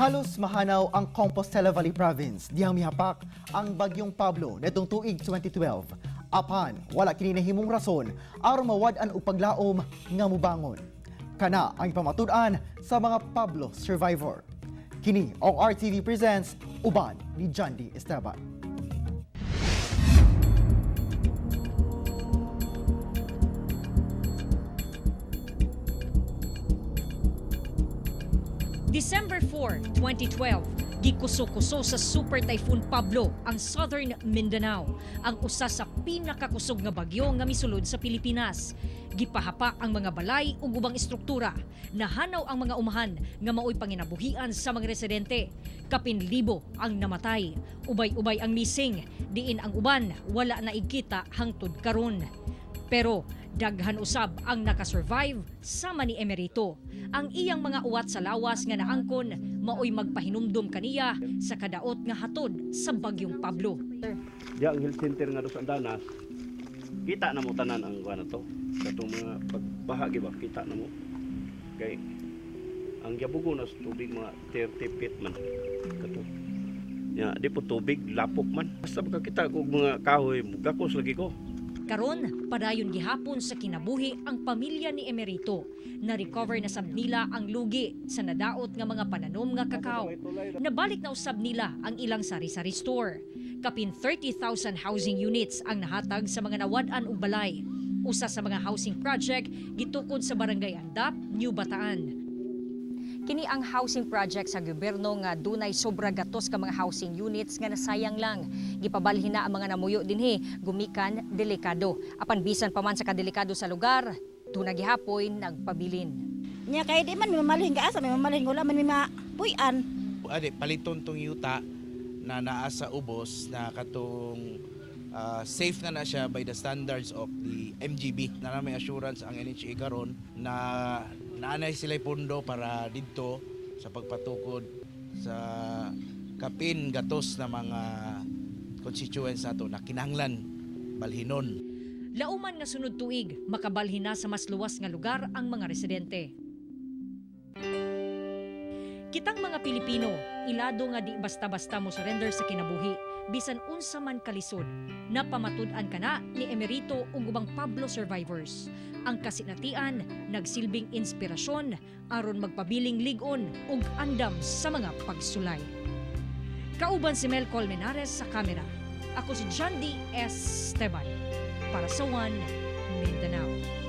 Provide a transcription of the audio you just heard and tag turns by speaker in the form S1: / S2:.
S1: Halos mahanaw ang Compostela Valley Province diyang mihapak ang bagyong Pablo netong tuig 2012. Apan wala kini nahimong rason aron mawad-an og paglaom nga mubangon. Kana ang pamatud-an sa mga Pablo survivor. Kini ang RTV presents Uban ni Jandy Esteban.
S2: December 4, 2012, gikuso-kuso sa Super Typhoon Pablo ang Southern Mindanao, ang usa sa pinakakusog nga bagyo nga misulod sa Pilipinas. Gipahapa ang mga balay ug ubang istruktura. Nahanaw ang mga umahan nga maoy panginabuhian sa mga residente. Kapin libo ang namatay. Ubay-ubay ang missing, diin ang uban wala na igkita hangtod karon. Pero daghan usab ang nakasurvive sama ni Emerito. Ang iyang mga uwat sa lawas nga naangkon maoy magpahinumdom kaniya sa kadaot nga hatod sa bagyong Pablo.
S3: Diya ang health center nga dos Andanas, kita na mo tanan ang kuan to. Katong mga pagbahagi ba kita na mo. Kay ang giabugo na sa tubig mga 30 feet man kato. Ya, di po tubig lapok man. Basta makakita og mga kahoy, gakos lagi ko.
S2: Karon, padayon gihapon sa kinabuhi ang pamilya ni Emerito. Na-recover na sab nila ang lugi sa nadaot nga mga pananom nga kakao. Nabalik na usab nila ang ilang sari-sari store. Kapin 30,000 housing units ang nahatag sa mga nawad-an ug balay. Usa sa mga housing project gitukod sa Barangay Andap, New Bataan. Kini ang housing project sa gobyerno nga dunay sobra gatos ka mga housing units nga nasayang lang. Gipabalhin na ang mga namuyo dinhi, gumikan delikado. Apan bisan pa man sa kadelikado sa lugar, dunay gihapoy nagpabilin.
S4: Nya kay di man may mamalhin ka asa, may mamalhin wala man may mapuy-an.
S5: Ade paliton tong yuta na naa sa ubos na katong safe na siya by the standards of the MGB. Na may assurance ang NHA karon na naanay sila pundo para dito sa pagpatukod sa kapin gatos na mga constituents nato na kinahanglan balhinon.
S2: Lauman nga sunod tuig, makabalhin na sa mas luwas nga lugar ang mga residente. Kitang mga Pilipino, ilado nga di basta-basta mo surrender sa kinabuhi, bisan unsa man kalisod. Napamatud-an kana ni Emerito ug ubang Pablo survivors. Ang kasinatian nagsilbing inspirasyon aron magpabiling lig-on ug andam sa mga pagsulay. Kauban si Mel Colmenares sa kamera. Ako si Jandy Esteban para sa One Mindanao.